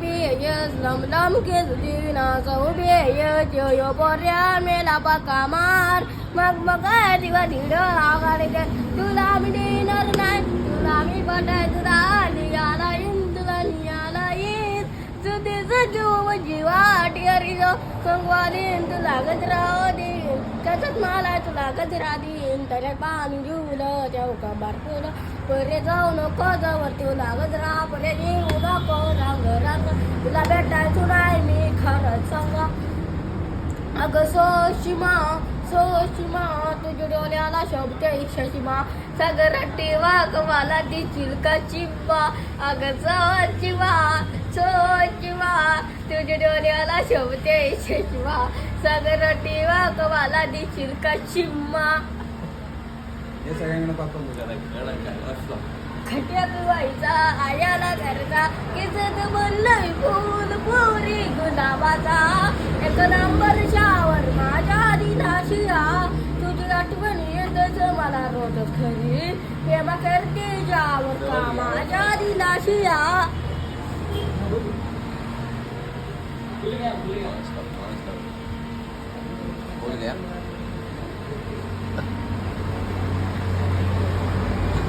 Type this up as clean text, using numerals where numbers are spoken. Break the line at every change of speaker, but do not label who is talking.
bejes, lam lam ke dina so bejes, yo porya mela pakamar, mag diva dida agare ke, tula mi dinar nai, tula mi patai tula niyala indula niyala in, sudi saju jiwa diariyo, sangwalin tula gajra din, kasat malai tula gajra din, tarik pani jula jauh kabar tula. परे जाऊ नको जवळ तुला गजरा परे येऊ नको रंगरात तुला भेटायचो नाही मी खरंच सांगा अगं सोशिमा तुझ्या डोळ्याला शोभते शशिमा सागराटी वाघ मला दिसतील का चिंबा अगं सोशिमा तुझ्या डोळ्याला शोभते शशिमा सागराटी वाघ मला दिसतील का चिंबा
हे सगळ्यांना पाठवून तुझ्या
खट्यात व्हायचा आयाला घरचा किचत बनलंय फूल पोरी गुलाबाचा एक नंबर शावर माझ्या दिलाशिया तुझी आठवण येतच मला रोज खरी प्रेमा करते जावर का माझ्या दिलाशिया
बोल गया